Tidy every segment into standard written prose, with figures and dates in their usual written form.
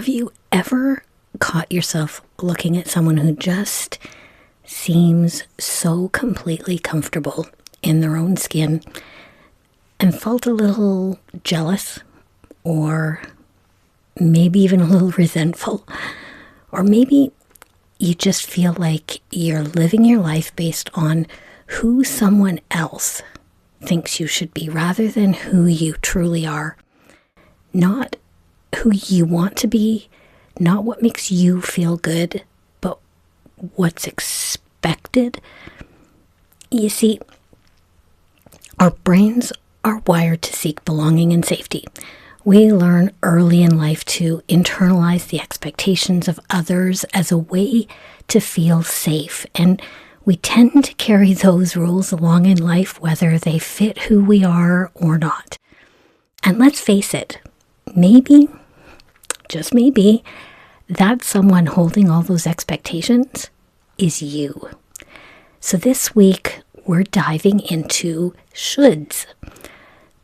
Have you ever caught yourself looking at someone who just seems so completely comfortable in their own skin and felt a little jealous, or maybe even a little resentful, or maybe you just feel like you're living your life based on who someone else thinks you should be rather than who you truly are? Not who you want to be, not what makes you feel good, but what's expected. You see, our brains are wired to seek belonging and safety. We learn early in life to internalize the expectations of others as a way to feel safe, and we tend to carry those rules along in life whether they fit who we are or not. And let's face it, maybe, just maybe, that someone holding all those expectations is you. So this week, we're diving into shoulds.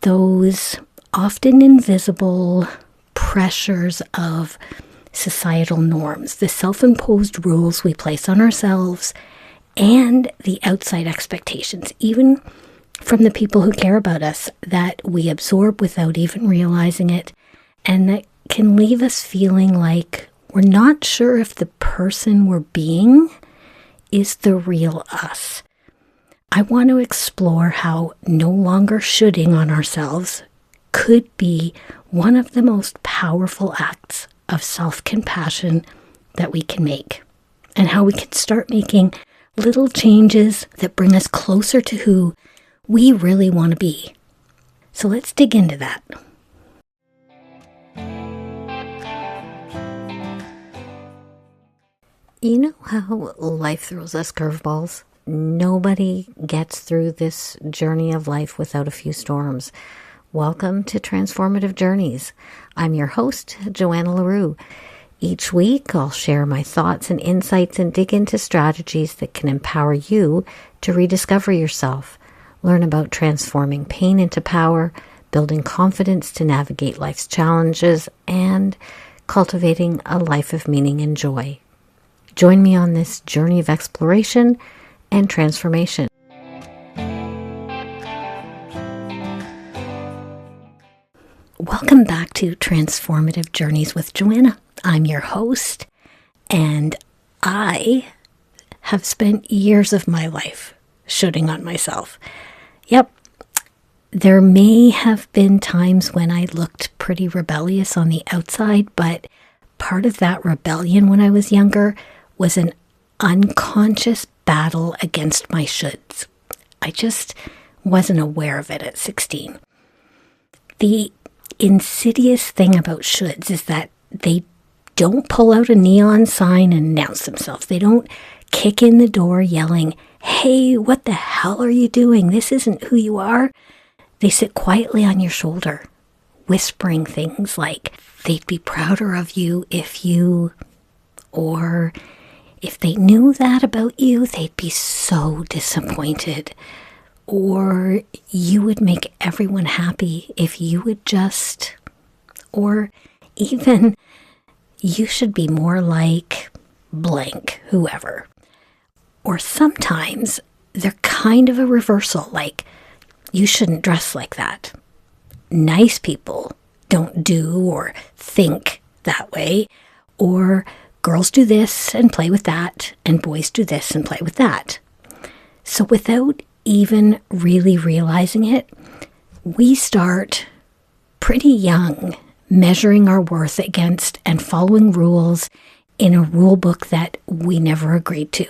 Those often invisible pressures of societal norms, the self-imposed rules we place on ourselves, and the outside expectations, even from the people who care about us, that we absorb without even realizing it, and that can leave us feeling like we're not sure if the person we're being is the real us. I want to explore how no longer shoulding on ourselves could be one of the most powerful acts of self-compassion that we can make, and how we can start making little changes that bring us closer to who we really want to be. So let's dig into that. You know how life throws us curveballs? Nobody gets through this journey of life without a few storms. Welcome to Transformative Journeys. I'm your host, Johanna LaRue. Each week, I'll share my thoughts and insights and dig into strategies that can empower you to rediscover yourself, learn about transforming pain into power, building confidence to navigate life's challenges, and cultivating a life of meaning and joy. Join me on this journey of exploration and transformation. Welcome back to Transformative Journeys with Johanna. I'm your host, and I have spent years of my life shoulding on myself. Yep, there may have been times when I looked pretty rebellious on the outside, but part of that rebellion when I was younger was an unconscious battle against my shoulds. I just wasn't aware of it at 16. The insidious thing about shoulds is that they don't pull out a neon sign and announce themselves. They don't kick in the door yelling, "Hey, what the hell are you doing? This isn't who you are." They sit quietly on your shoulder, whispering things like they'd be prouder of you if you, or if they knew that about you, they'd be so disappointed. Or you would make everyone happy if you would just, or even you should be more like blank, whoever. Or sometimes they're kind of a reversal, like you shouldn't dress like that. Nice people don't do or think that way. Or girls do this and play with that, and boys do this and play with that. So without even really realizing it, we start pretty young measuring our worth against and following rules in a rule book that we never agreed to.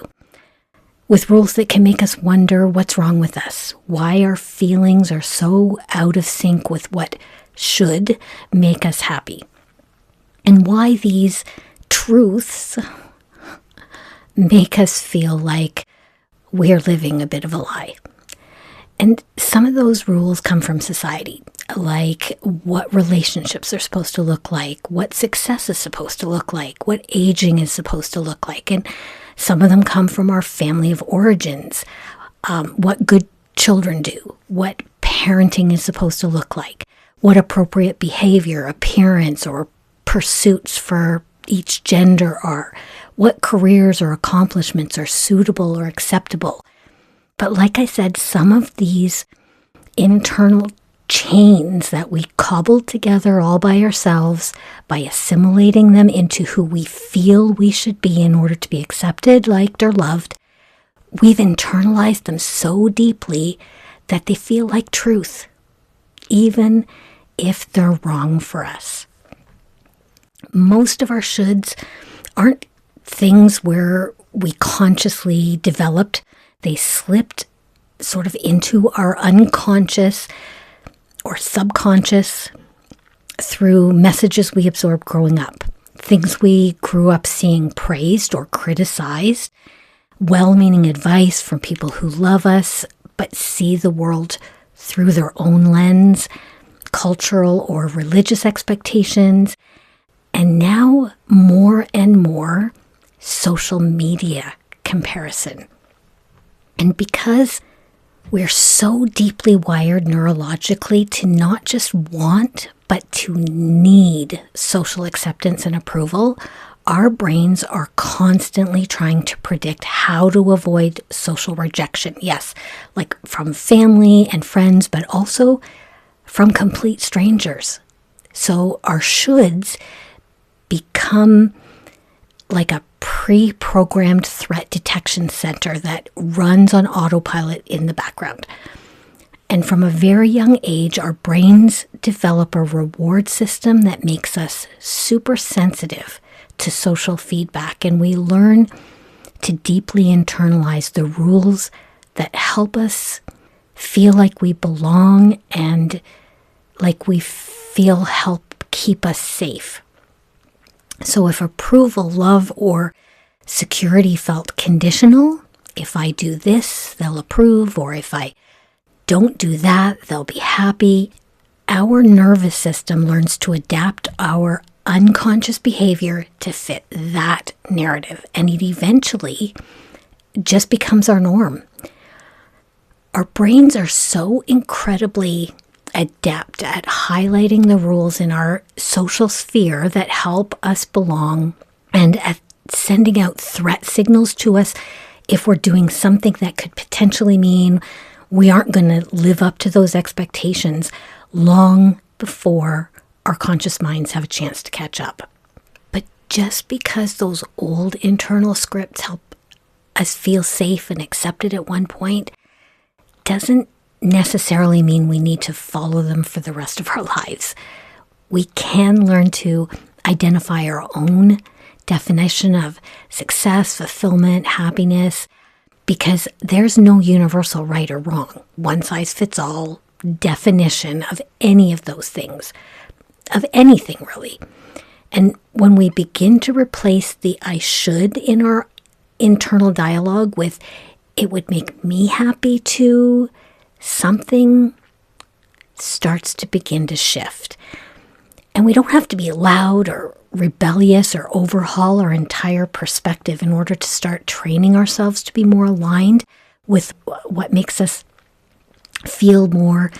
With rules that can make us wonder what's wrong with us, why our feelings are so out of sync with what should make us happy, and why these truths make us feel like we're living a bit of a lie. And some of those rules come from society, like what relationships are supposed to look like, what success is supposed to look like, what aging is supposed to look like. And some of them come from our family of origins, what good children do, what parenting is supposed to look like, what appropriate behavior, appearance, or pursuits for each gender are, what careers or accomplishments are suitable or acceptable. But like I said, some of these internal chains that we cobbled together all by ourselves by assimilating them into who we feel we should be in order to be accepted, liked, or loved, we've internalized them so deeply that they feel like truth, even if they're wrong for us. Most of our shoulds aren't things where we consciously developed. They slipped sort of into our unconscious or subconscious through messages we absorbed growing up, things we grew up seeing praised or criticized, well-meaning advice from people who love us but see the world through their own lens, cultural or religious expectations, and now more and more social media comparison. And because we're so deeply wired neurologically to not just want, but to need social acceptance and approval, our brains are constantly trying to predict how to avoid social rejection. Yes, like from family and friends, but also from complete strangers. So our shoulds become like a pre-programmed threat detection center that runs on autopilot in the background. And from a very young age, our brains develop a reward system that makes us super sensitive to social feedback, and we learn to deeply internalize the rules that help us feel like we belong and like we feel help keep us safe. So if approval, love, or security felt conditional, if I do this, they'll approve, or if I don't do that, they'll be happy, our nervous system learns to adapt our unconscious behavior to fit that narrative, and it eventually just becomes our norm. Our brains are so incredibly adept at highlighting the rules in our social sphere that help us belong and at sending out threat signals to us if we're doing something that could potentially mean we aren't going to live up to those expectations long before our conscious minds have a chance to catch up. But just because those old internal scripts help us feel safe and accepted at one point doesn't necessarily mean we need to follow them for the rest of our lives. We can learn to identify our own definition of success, fulfillment, happiness, because there's no universal right or wrong, one size fits all definition of any of those things, of anything really. And when we begin to replace the I should in our internal dialogue with it would make me happy to, something starts to begin to shift. And we don't have to be loud or rebellious or overhaul our entire perspective in order to start training ourselves to be more aligned with what makes us feel more,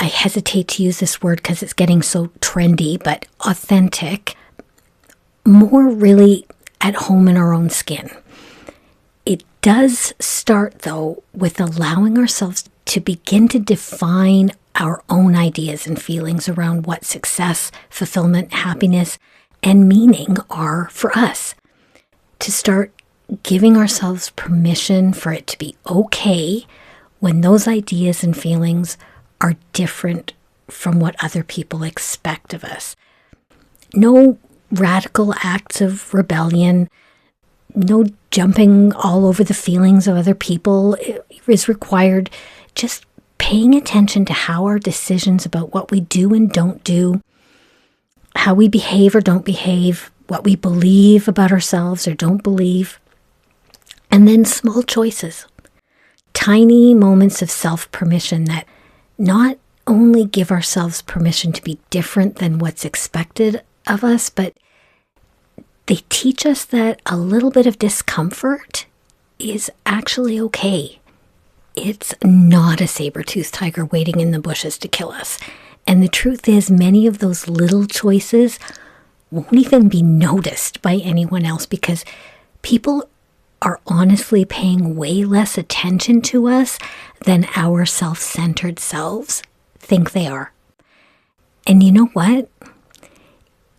I hesitate to use this word because it's getting so trendy, but authentic, more really at home in our own skin. It does start, though, with allowing ourselves to begin to define our own ideas and feelings around what success, fulfillment, happiness, and meaning are for us. To start giving ourselves permission for it to be okay when those ideas and feelings are different from what other people expect of us. No radical acts of rebellion, no jumping all over the feelings of other people is required. Just paying attention to how our decisions about what we do and don't do, how we behave or don't behave, what we believe about ourselves or don't believe, and then small choices, tiny moments of self-permission that not only give ourselves permission to be different than what's expected of us, but they teach us that a little bit of discomfort is actually okay. It's not a saber-toothed tiger waiting in the bushes to kill us. And the truth is, many of those little choices won't even be noticed by anyone else because people are honestly paying way less attention to us than our self-centered selves think they are. And you know what?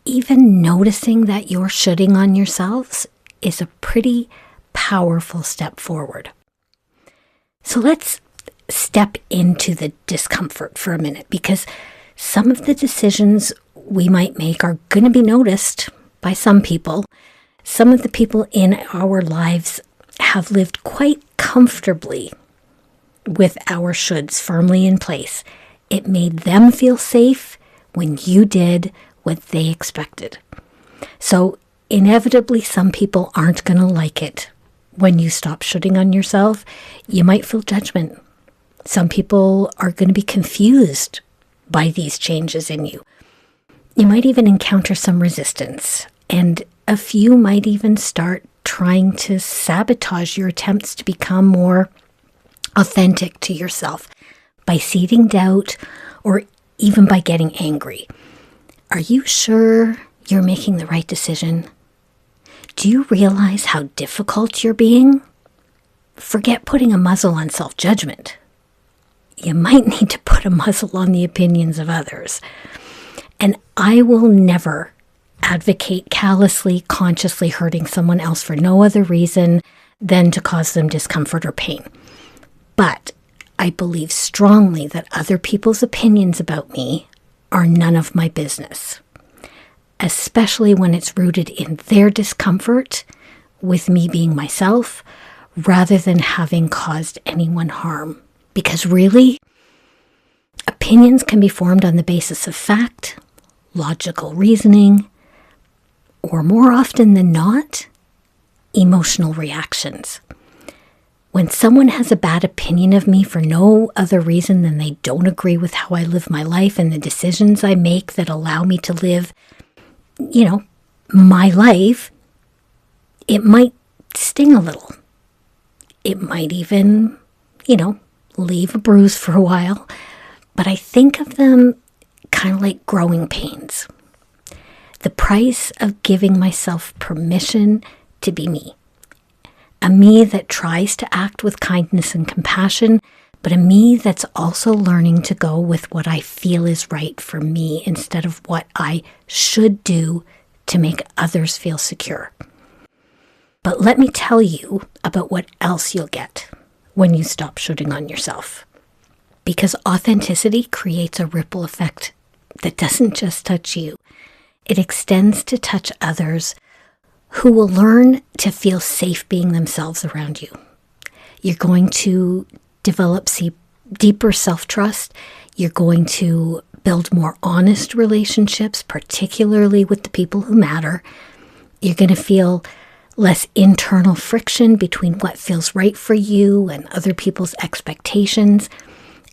Even noticing that you're shooting on yourselves is a pretty powerful step forward. So let's step into the discomfort for a minute, because some of the decisions we might make are going to be noticed by some people. Some of the people in our lives have lived quite comfortably with our shoulds firmly in place. It made them feel safe when you did what they expected. So inevitably, some people aren't going to like it when you stop shooting on yourself. You might feel judgment. Some people are going to be confused by these changes in you. You might even encounter some resistance, and a few might even start trying to sabotage your attempts to become more authentic to yourself by seeding doubt or even by getting angry. Are you sure you're making the right decision? Do you realize how difficult you're being? Forget putting a muzzle on self-judgment. You might need to put a muzzle on the opinions of others. And I will never advocate callously, consciously hurting someone else for no other reason than to cause them discomfort or pain. But I believe strongly that other people's opinions about me are none of my business, especially when it's rooted in their discomfort with me being myself rather than having caused anyone harm. Because really, opinions can be formed on the basis of fact, logical reasoning, or more often than not, emotional reactions. When someone has a bad opinion of me for no other reason than they don't agree with how I live my life and the decisions I make that allow me to live, my life, it might sting a little. It might even, leave a bruise for a while. But I think of them kind of like growing pains. The price of giving myself permission to be me. A me that tries to act with kindness and compassion, but a me that's also learning to go with what I feel is right for me instead of what I should do to make others feel secure. But let me tell you about what else you'll get when you stop shooting on yourself. Because authenticity creates a ripple effect that doesn't just touch you. It extends to touch others who will learn to feel safe being themselves around you. You're going to develop deeper self-trust. You're going to build more honest relationships, particularly with the people who matter. You're going to feel less internal friction between what feels right for you and other people's expectations.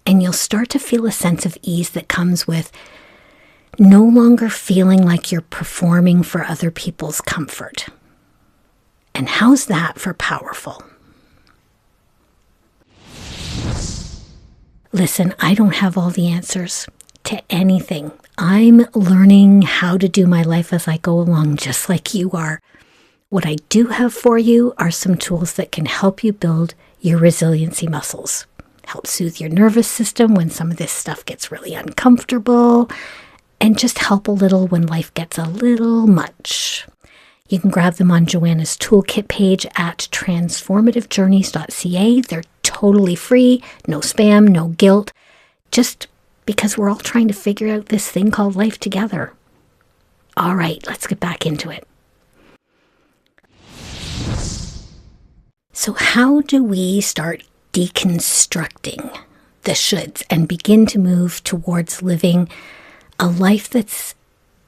And you'll start to feel a sense of ease that comes with no longer feeling like you're performing for other people's comfort. And how's that for powerful? Listen, I don't have all the answers to anything. I'm learning how to do my life as I go along, just like you are. What I do have for you are some tools that can help you build your resiliency muscles, help soothe your nervous system when some of this stuff gets really uncomfortable, and just help a little when life gets a little much. You can grab them on Johanna's toolkit page at transformativejourneys.ca. They're totally free, no spam, no guilt, just because we're all trying to figure out this thing called life together. All right, let's get back into it. So how do we start deconstructing the shoulds and begin to move towards living a life that's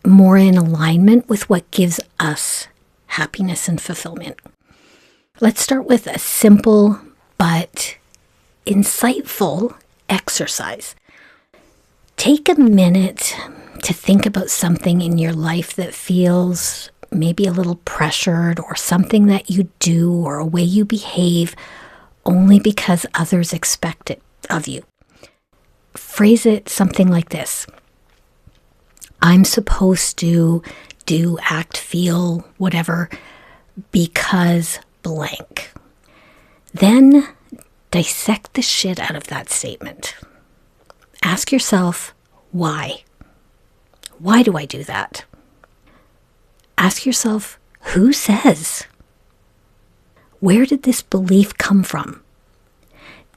more in alignment with what gives us happiness and fulfillment? Let's start with a simple but insightful exercise. Take a minute to think about something in your life that feels maybe a little pressured, or something that you do or a way you behave only because others expect it of you. Phrase it something like this: I'm supposed to do, act, feel, whatever, because blank. Then dissect the shit out of that statement. Ask yourself, why? Why do I do that? Ask yourself, who says? Where did this belief come from?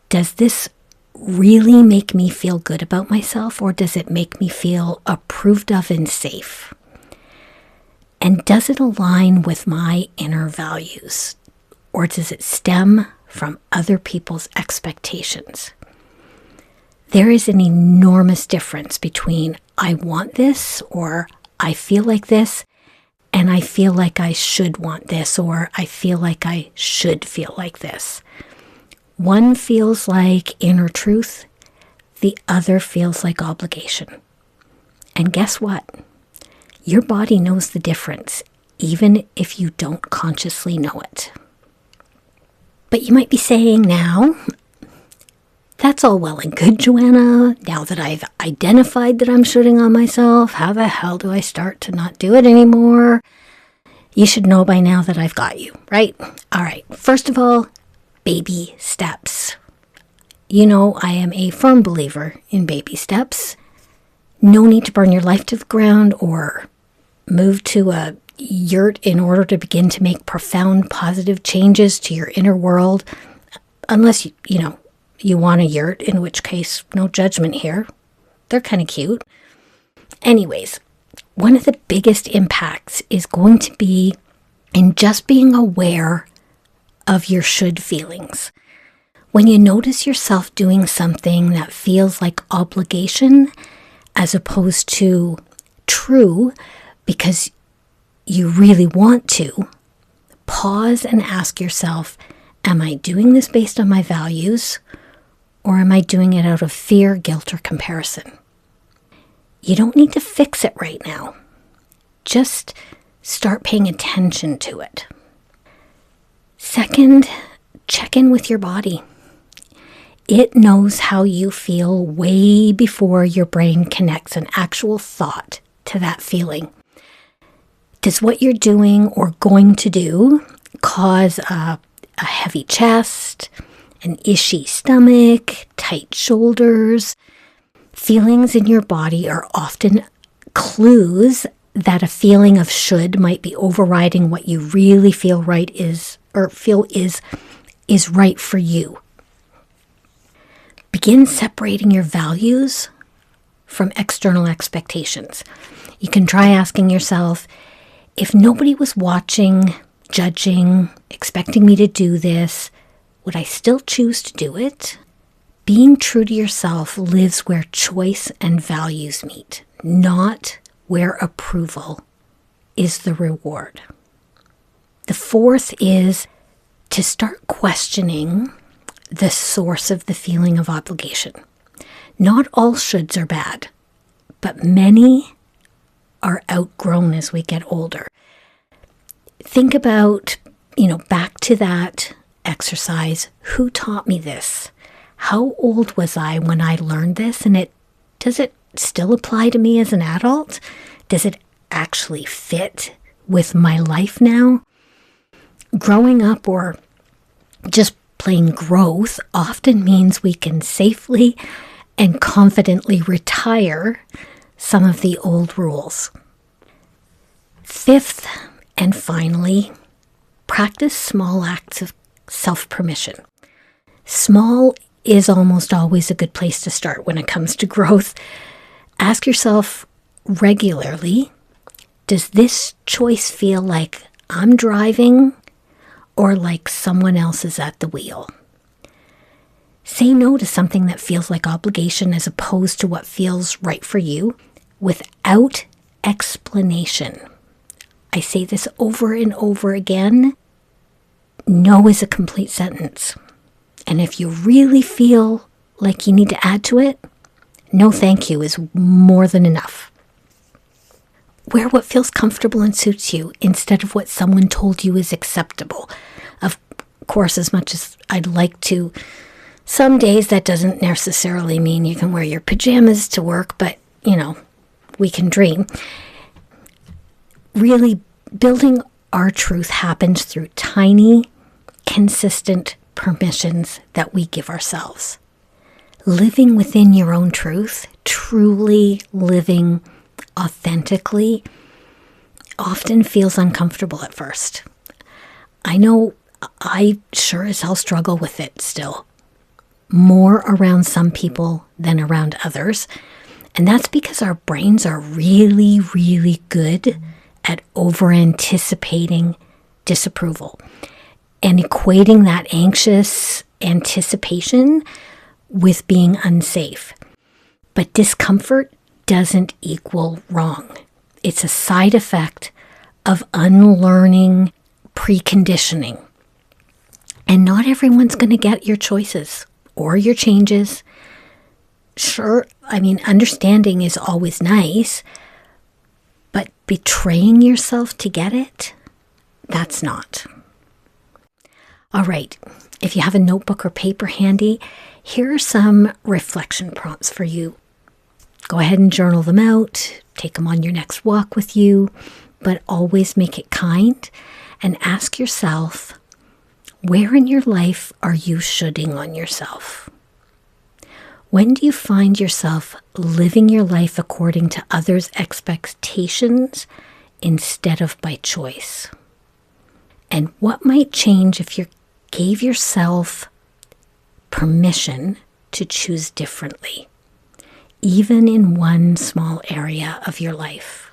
Does this really make me feel good about myself, or does it make me feel approved of and safe? And does it align with my inner values, or does it stem from other people's expectations? There is an enormous difference between I want this, or I feel like this, and I feel like I should want this, or I feel like I should feel like this. One feels like inner truth, the other feels like obligation. And guess what? Your body knows the difference, even if you don't consciously know it. But you might be saying now, that's all well and good, Johanna. Now that I've identified that I'm shooting on myself, how the hell do I start to not do it anymore? You should know by now that I've got you, right? All right. First of all, baby steps. You know, I am a firm believer in baby steps. No need to burn your life to the ground or move to a yurt in order to begin to make profound positive changes to your inner world. Unless, you want a yurt, in which case, no judgment here. They're kind of cute. Anyways, one of the biggest impacts is going to be in just being aware of your should feelings. When you notice yourself doing something that feels like obligation as opposed to true because you really want to, pause and ask yourself, am I doing this based on my values, or am I doing it out of fear, guilt, or comparison? You don't need to fix it right now. Just start paying attention to it. Second, check in with your body. It knows how you feel way before your brain connects an actual thought to that feeling. Does what you're doing or going to do cause a heavy chest, an ishy stomach, tight shoulders? Feelings in your body are often clues that a feeling of should might be overriding what you really feel right is, or feel is right for you. Begin separating your values from external expectations. You can try asking yourself, if nobody was watching, judging, expecting me to do this, would I still choose to do it? Being true to yourself lives where choice and values meet, not where approval is the reward. The fourth is to start questioning the source of the feeling of obligation. Not all shoulds are bad, but many are outgrown as we get older. Think about, back to that exercise. Who taught me this? How old was I when I learned this? And does it still apply to me as an adult? Does it actually fit with my life now? Growing up or just plain growth often means we can safely and confidently retire some of the old rules. Fifth, and finally, practice small acts of self-permission. Small is almost always a good place to start when it comes to growth. Ask yourself regularly, does this choice feel like I'm driving or like someone else is at the wheel? Say no to something that feels like obligation as opposed to what feels right for you without explanation. I say this over and over again. No is a complete sentence. And if you really feel like you need to add to it, no thank you is more than enough. Wear what feels comfortable and suits you instead of what someone told you is acceptable. Of course, as much as I'd like to, some days that doesn't necessarily mean you can wear your pajamas to work, but, we can dream. Really, building our truth happens through tiny, consistent permissions that we give ourselves. Living within your own truth, truly living authentically, often feels uncomfortable at first. I know I sure as hell struggle with it still. More around some people than around others. And that's because our brains are really, really good at over-anticipating disapproval and equating that anxious anticipation with being unsafe. But discomfort doesn't equal wrong. It's a side effect of unlearning preconditioning. And not everyone's going to get your choices or your changes. Sure, understanding is always nice, but betraying yourself to get it, that's not. All right, if you have a notebook or paper handy, here are some reflection prompts for you. Go ahead and journal them out, take them on your next walk with you, but always make it kind and ask yourself, where in your life are you shoulding on yourself? When do you find yourself living your life according to others' expectations instead of by choice? And what might change if you gave yourself permission to choose differently, even in one small area of your life?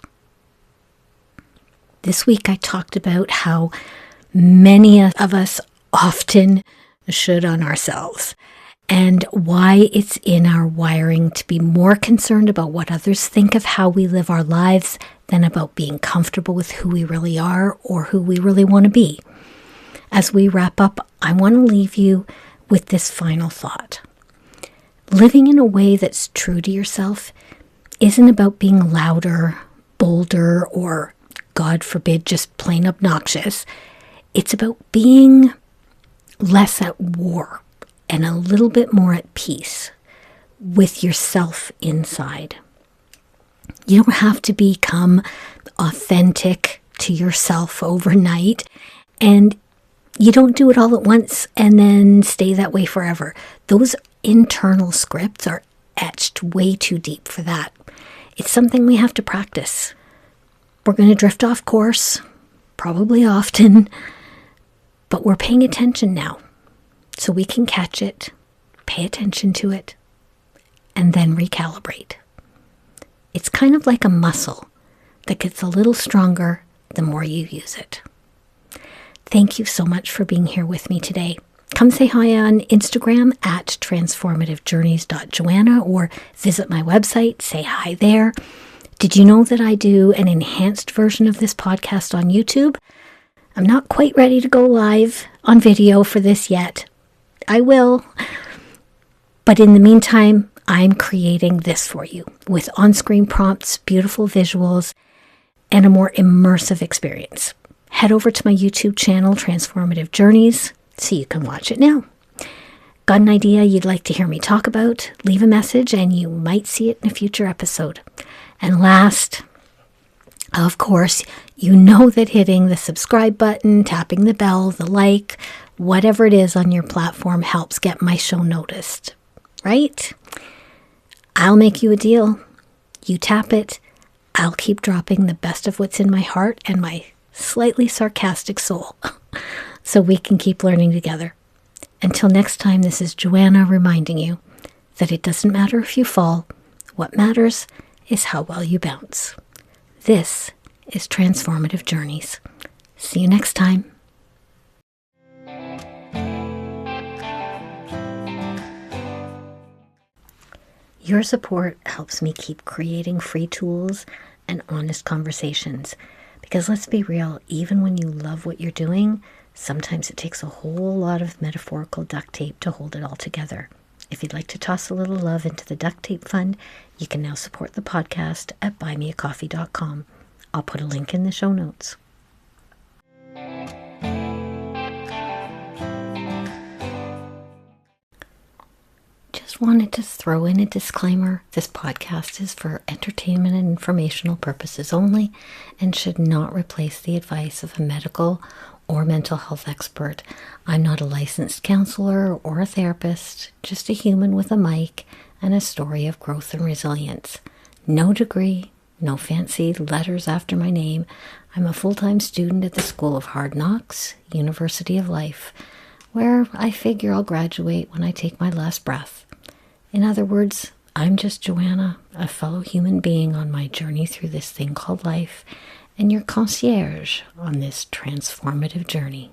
This week I talked about how many of us often should on ourselves, and why it's in our wiring to be more concerned about what others think of how we live our lives than about being comfortable with who we really are or who we really want to be. As we wrap up, I want to leave you with this final thought. Living in a way that's true to yourself isn't about being louder, bolder, or, God forbid, just plain obnoxious. It's about being less at war and a little bit more at peace with yourself inside. You don't have to become authentic to yourself overnight, and you don't do it all at once and then stay that way forever. Those internal scripts are etched way too deep for that. It's something we have to practice. We're going to drift off course, probably often, but we're paying attention now. So we can catch it, pay attention to it, and then recalibrate. It's kind of like a muscle that gets a little stronger the more you use it. Thank you so much for being here with me today. Come say hi on Instagram at transformativejourneys.joanna or visit my website, say hi there. Did you know that I do an enhanced version of this podcast on YouTube? I'm not quite ready to go live on video for this yet. I will. But in the meantime, I'm creating this for you with on-screen prompts, beautiful visuals, and a more immersive experience. Head over to my YouTube channel, Transformative Journeys, so you can watch it now. Got an idea you'd like to hear me talk about? Leave a message and you might see it in a future episode. And last, of course, you know that hitting the subscribe button, tapping the bell, the like, whatever it is on your platform helps get my show noticed, right? I'll make you a deal. You tap it, I'll keep dropping the best of what's in my heart and my slightly sarcastic soul so we can keep learning together. Until next time, this is Johanna reminding you that it doesn't matter if you fall. What matters is how well you bounce. This is Transformative Journeys. See you next time. Your support helps me keep creating free tools and honest conversations. Because let's be real, even when you love what you're doing, sometimes it takes a whole lot of metaphorical duct tape to hold it all together. If you'd like to toss a little love into the duct tape fund, you can now support the podcast at buymeacoffee.com. I'll put a link in the show notes. Just just wanted to throw in a disclaimer. This podcast is for entertainment and informational purposes only and should not replace the advice of a medical or mental health expert. I'm not a licensed counselor or a therapist, just a human with a mic and a story of growth and resilience. No degree, no fancy letters after my name. I'm a full-time student at the School of Hard Knocks, University of Life, where I figure I'll graduate when I take my last breath. In other words, I'm just Johanna, a fellow human being on my journey through this thing called life, and your concierge on this transformative journey.